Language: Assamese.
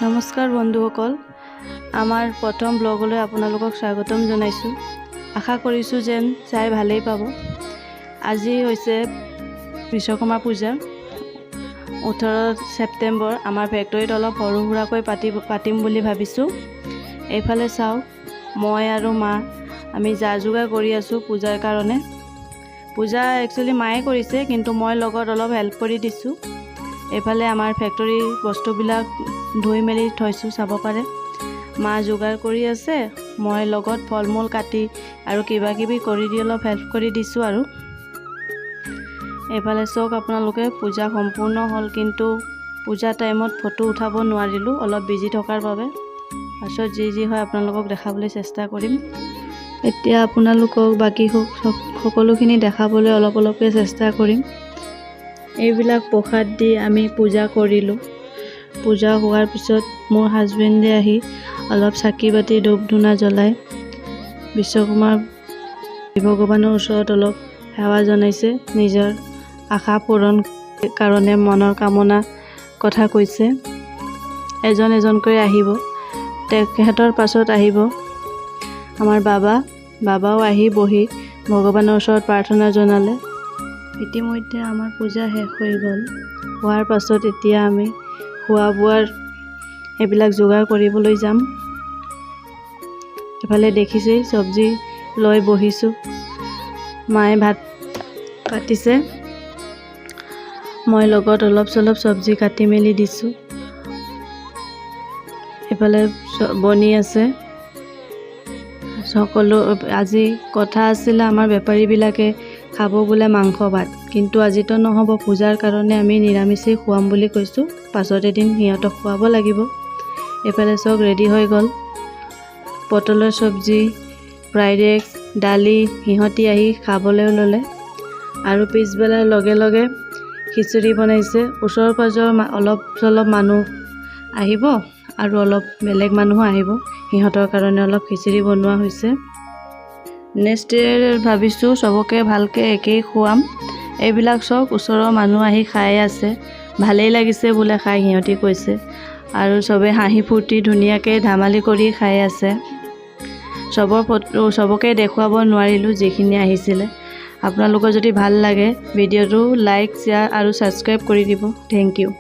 নমস্কাৰ বন্ধুসকল, আমাৰ প্ৰথম ব্লগলৈ আপোনালোকক স্বাগতম জনাইছোঁ। আশা কৰিছোঁ যেন চাই ভালেই পাব। আজি হৈছে বিশ্বকৰ্মা পূজা 18 ছেপ্টেম্বৰ। আমাৰ ফেক্টৰীত অলপ সৰু সুৰাকৈ পাতিম বুলি ভাবিছোঁ। এইফালে চাওক, মই আৰু মা আমি যা যোগাৰ কৰি আছোঁ পূজাৰ কাৰণে। পূজা একচুৱেলি মায়ে কৰিছে, কিন্তু মই লগত অলপ হেল্প কৰি দিছোঁ। এইফালে আমাৰ ফেক্টৰীৰ বস্তুবিলাক ধুই মেলি থৈছোঁ, চাব পাৰে। মা যোগাৰ কৰি আছে, মই লগত ফল মূল কাটি আৰু কিবা কিবি কৰি দি অলপ হেল্প কৰি দিছোঁ। আৰু এইফালে চাওক আপোনালোকে, পূজা সম্পূৰ্ণ হ'ল, কিন্তু পূজা টাইমত ফটো উঠাব নোৱাৰিলোঁ, অলপ বিজি থকাৰ বাবে। পাছত যি হয় আপোনালোকক দেখাবলৈ চেষ্টা কৰিম। এতিয়া আপোনালোকক বাকী সকলোখিনি দেখাবলৈ অলপকৈ চেষ্টা কৰিম। এইবিলাক প্ৰসাদ দি আমি পূজা কৰিলোঁ। পূজা হোৱাৰ পিছত মোৰ হাজবেণ্ডে আহি অলপ চাকি বাতি ধূপ ধূনা জ্বলাই বিশ্বকৰ্মা ভগৱানৰ ওচৰত অলপ সেৱা জনাইছে। নিজৰ আশা পূৰণ কাৰণে মনৰ কামনা কথা কৈছে। এজন এজনকৈ আহিব। তেখেতৰ পাছত আহিব আমাৰ বাবাও আহি বহি ভগৱানৰ ওচৰত প্ৰাৰ্থনা জনালে। ইতিমধ্যে আমাৰ পূজা শেষ হৈ গ'ল। হোৱাৰ পাছত এতিয়া আমি খোৱা বোৱাৰ এইবিলাক যোগাৰ কৰিবলৈ যাম। এফালে দেখিছেই চব্জি লৈ বহিছোঁ। মায়ে ভাত কাটিছে, মই লগত অলপ চলপ চব্জি কাটি মেলি দিছোঁ। এইফালে বনি আছে সকলো। আজি কথা আছিলে আমাৰ বেপাৰীবিলাকে খাব বোলে মাংস ভাত, কিন্তু আজিতো নহ'ব। পূজাৰ কাৰণে আমি নিৰামিষেই খুৱাম বুলি কৈছোঁ। পাছত এদিন সিহঁতক খুৱাব লাগিব। এইফালে চব ৰেডি হৈ গ'ল। পটলৰ চব্জি, ফ্ৰাইড ৰাইচ, দালি সিহঁতি আহি খাবলৈ ল'লে। আৰু পিছবেলাৰ লগে লগে খিচিৰি বনাইছে। ওচৰ পাজৰ অলপ চলপ মানুহ আহিব আৰু অলপ বেলেগ মানুহো আহিব। সিহঁতৰ কাৰণে অলপ খিচিৰি বনোৱা হৈছে। নেক্সট ডে ভাবিছোঁ চবকে ভালকৈ একেই খুৱাম। এইবিলাক চব ওচৰৰ মানুহ আহি খাই আছে, ভালেই লাগিছে বোলে খাই, সিহঁতি কৈছে। আৰু চবে হাঁহি ফূৰ্তি ধুনীয়াকৈ ধেমালি কৰি খাই আছে। চবকে দেখুৱাব নোৱাৰিলোঁ যিখিনি আহিছিলে। আপোনালোকৰ যদি ভাল লাগে ভিডিঅ'টো লাইক, শ্বেয়াৰ আৰু ছাবস্ক্ৰাইব কৰি দিব। Thank U.